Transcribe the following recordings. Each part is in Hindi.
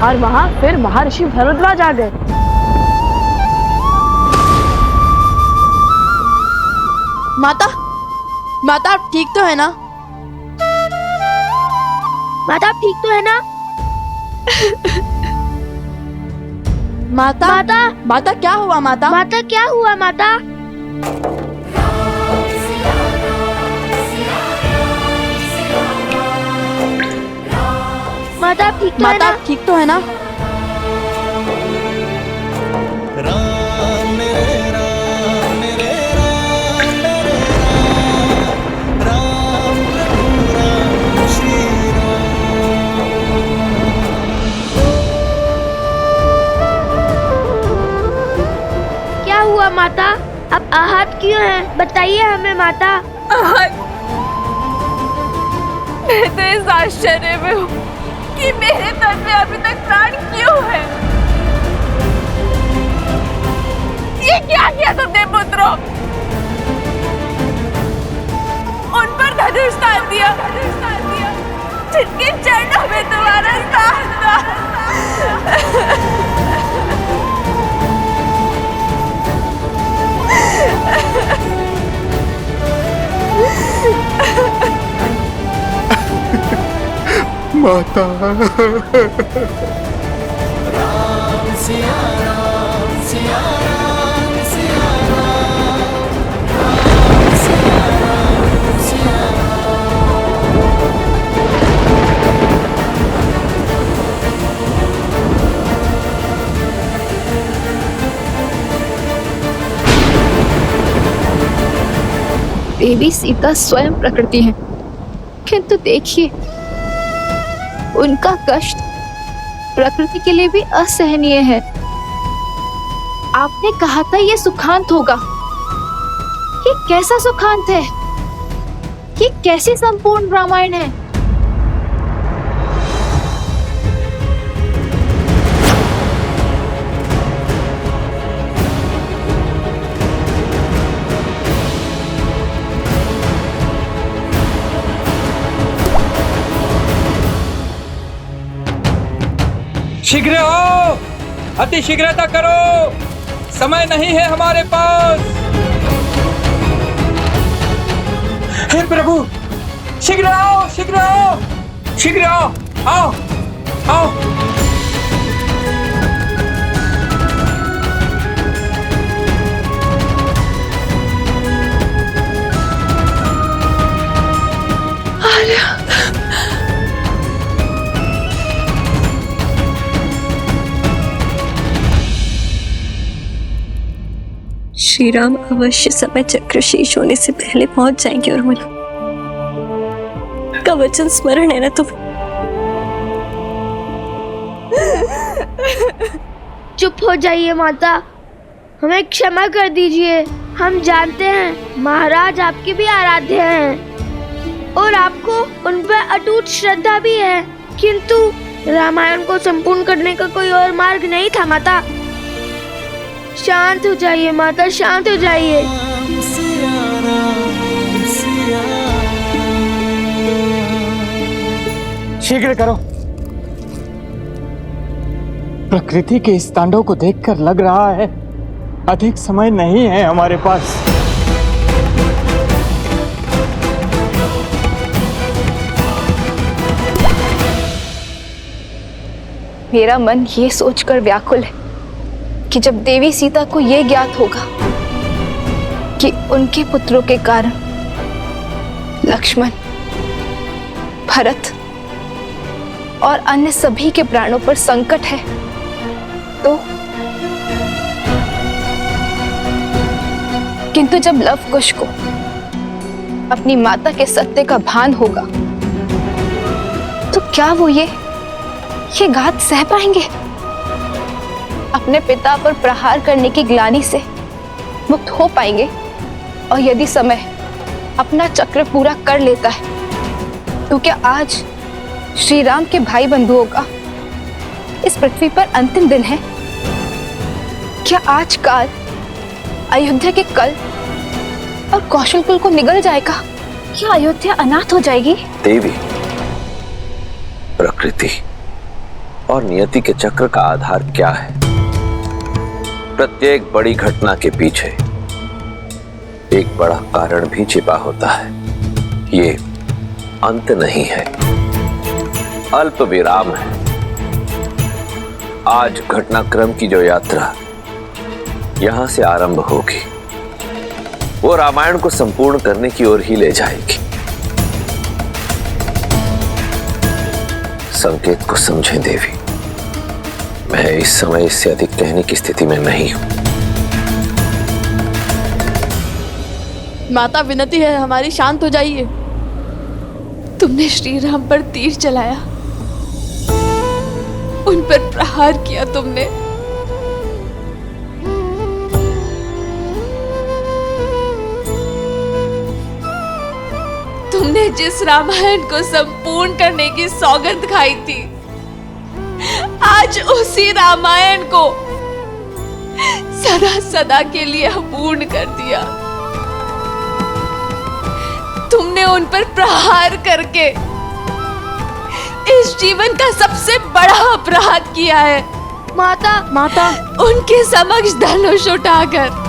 और वहाँ फिर महर्षि भरद्वाज आ गए। माता, माता आप ठीक तो है ना? माता आप ठीक तो है ना? माता, माता, माता क्या हुआ माता? माता क्या हुआ माता? माता आप ठीक तो है माता ना? आप ठीक तो है ना? क्या हुआ माता? आप आहत क्यों हैं? बताइए हमें माता। मैं तो इस आश्चर्य में हूँ कि मेरे तन में अभी तक प्राण क्यों है। ये क्या किया तुमने पुत्रों? उन पर धनुष तान दिया, जिनके चरणों में तुम्हारा स्थान था। माता। देवी सीता स्वयं प्रकृति है, किंतु देखिए उनका कष्ट प्रकृति के लिए भी असहनीय है। आपने कहा था ये सुखांत होगा, ये कैसा सुखांत है? ये कैसी संपूर्ण रामायण है? शीघ्र हो, अति शीघ्रता करो, समय नहीं है हमारे पास। हे प्रभु, शीघ्र आओ, शीघ्र आओ, शीघ्र आओ, आओ, आओ। श्री राम अवश्य समय चक्र शेष होने से पहले पहुंच जाएंगे। और मुझे का वचन स्मरण है ना तुम्हें? चुप हो जाइए माता, हमें क्षमा कर दीजिए। हम जानते हैं महाराज आपके भी आराध्य हैं और आपको उन पर अटूट श्रद्धा भी है, किंतु रामायण को संपूर्ण करने का कोई और मार्ग नहीं था माता। शांत हो जाइए माता, शांत हो जाइए। शीघ्र करो। प्रकृति के इस तांडव को देखकर लग रहा है अधिक समय नहीं है हमारे पास। मेरा मन ये सोचकर व्याकुल है कि जब देवी सीता को ये ज्ञात होगा कि उनके पुत्रों के कारण लक्ष्मण, भरत और अन्य सभी के प्राणों पर संकट है, तो किंतु जब लव कुश को अपनी माता के सत्य का भान होगा तो क्या वो ये घात सह पाएंगे? अपने पिता पर प्रहार करने की ग्लानि से मुक्त हो पाएंगे? और यदि समय अपना चक्र पूरा कर लेता है तो क्या आज श्री राम के भाई बंधुओं का इस पृथ्वी पर अंतिम दिन है? क्या आज काल अयोध्या के कल और कौशल कुल को निगल जाएगा? क्या अयोध्या अनाथ हो जाएगी? देवी, प्रकृति और नियति के चक्र का आधार क्या है। प्रत्येक बड़ी घटना के पीछे एक बड़ा कारण भी छिपा होता है। ये अंत नहीं है, अल्प विराम है। आज घटनाक्रम की जो यात्रा यहां से आरंभ होगी वो रामायण को संपूर्ण करने की ओर ही ले जाएगी। संकेत को समझें देवी, मैं इस समय इससे अधिक कहने की स्थिति में नहीं हूं। माता विनती है हमारी, शांत हो जाइए। तुमने श्री राम पर तीर चलाया, उन पर प्रहार किया तुमने। तुमने जिस रामायण को संपूर्ण करने की सौगंध खाई थी, आज उसी रामायण को सदा सदा के लिए अपूर्ण कर दिया। तुमने उन पर प्रहार करके इस जीवन का सबसे बड़ा अपराध किया है। माता उनके समक्ष धनुष उठाकर।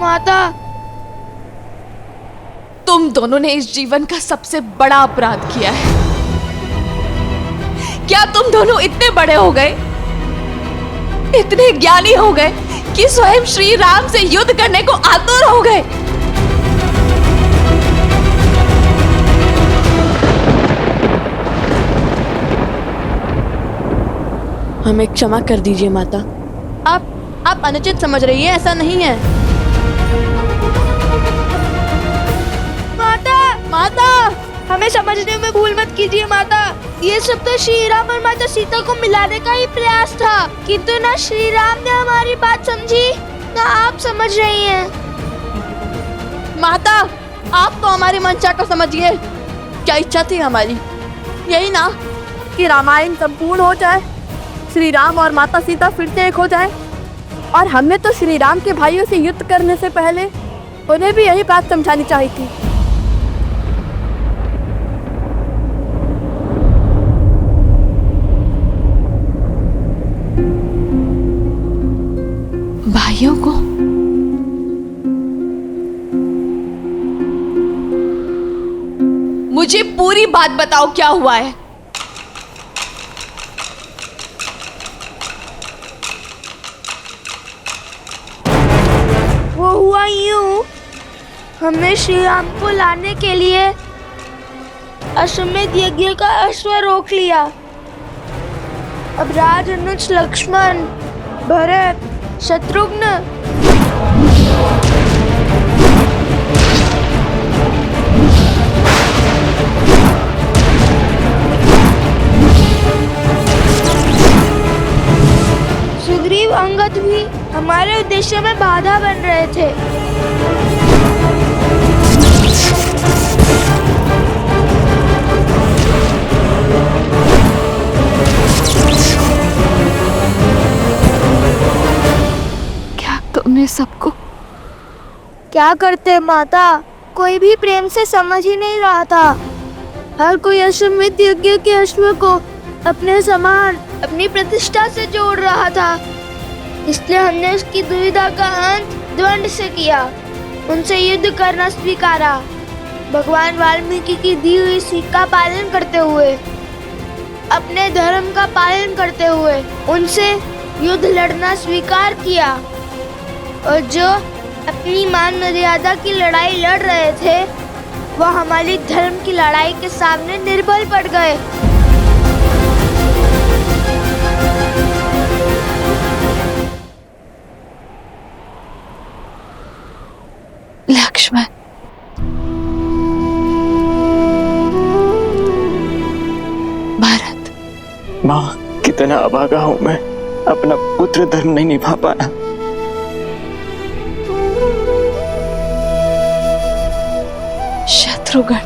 माता तुम दोनों ने इस जीवन का सबसे बड़ा अपराध किया है। क्या तुम दोनों इतने बड़े हो गए, इतने ज्ञानी हो गए कि स्वयं श्री राम से युद्ध करने को आतुर हो गए? हमें क्षमा कर दीजिए माता। आप अनुचित समझ रही हैं, ऐसा नहीं है। माता हमें समझने में भूल मत कीजिए माता। ये सब तो श्री राम और माता सीता को मिलाने का ही प्रयास था, किंतु ना श्री राम ने हमारी बात समझी ना आप समझ रही हैं। माता आप तो हमारी मंशा को समझिए। क्या इच्छा थी हमारी? यही ना कि रामायण संपूर्ण हो जाए, श्री राम और माता सीता फिर से एक हो जाए। और हमने तो श्री राम के भाइयों से युद्ध करने से पहले उन्हें भी यही बात समझानी चाहिए थी। भाइयों को? मुझे पूरी बात बताओ, क्या हुआ है? वो हुआ यूं, हमने श्री राम को लाने के लिए अश्वमेध यज्ञ का अश्व रोक लिया। अब राज अनुज लक्ष्मण, भरत, शत्रुघ्न सुग्रीव, अंगद भी हमारे उद्देश्य में बाधा बन रहे थे। तुमने सबको क्या करते माता, कोई भी प्रेम से समझ ही नहीं रहा था। हर कोई अश्वमेध यज्ञ के अश्व को अपने समान, अपनी प्रतिष्ठा से जोड़ रहा था। इसलिए हमने उसकी दुविधा का अंत द्वंद से किया, उनसे युद्ध करना स्वीकारा। भगवान वाल्मीकि की दी हुई सीख का पालन करते हुए, अपने धर्म का पालन करते हुए उनसे युद्ध लड़ना स्वीकार किया। और जो अपनी मान मर्यादा की लड़ाई लड़ रहे थे, वह हमारी धर्म की लड़ाई के सामने निर्बल पड़ गए। लक्ष्मण, भरत। माँ, कितना अभागा हूं मैं, अपना पुत्र धर्म नहीं निभा पाया। शत्रुघ्न,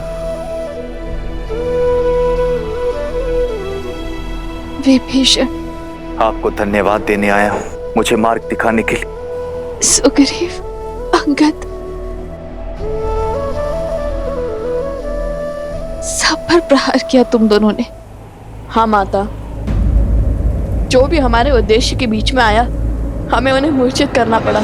विभीषण, आपको धन्यवाद देने आया हूँ, मुझे मार्ग दिखाने के लिए। सुग्रीव, अंगद, सब पर प्रहार किया तुम दोनों ने। हाँ माता, जो भी हमारे उद्देश्य के बीच में आया, हमें उन्हें मूर्छित करना पड़ा।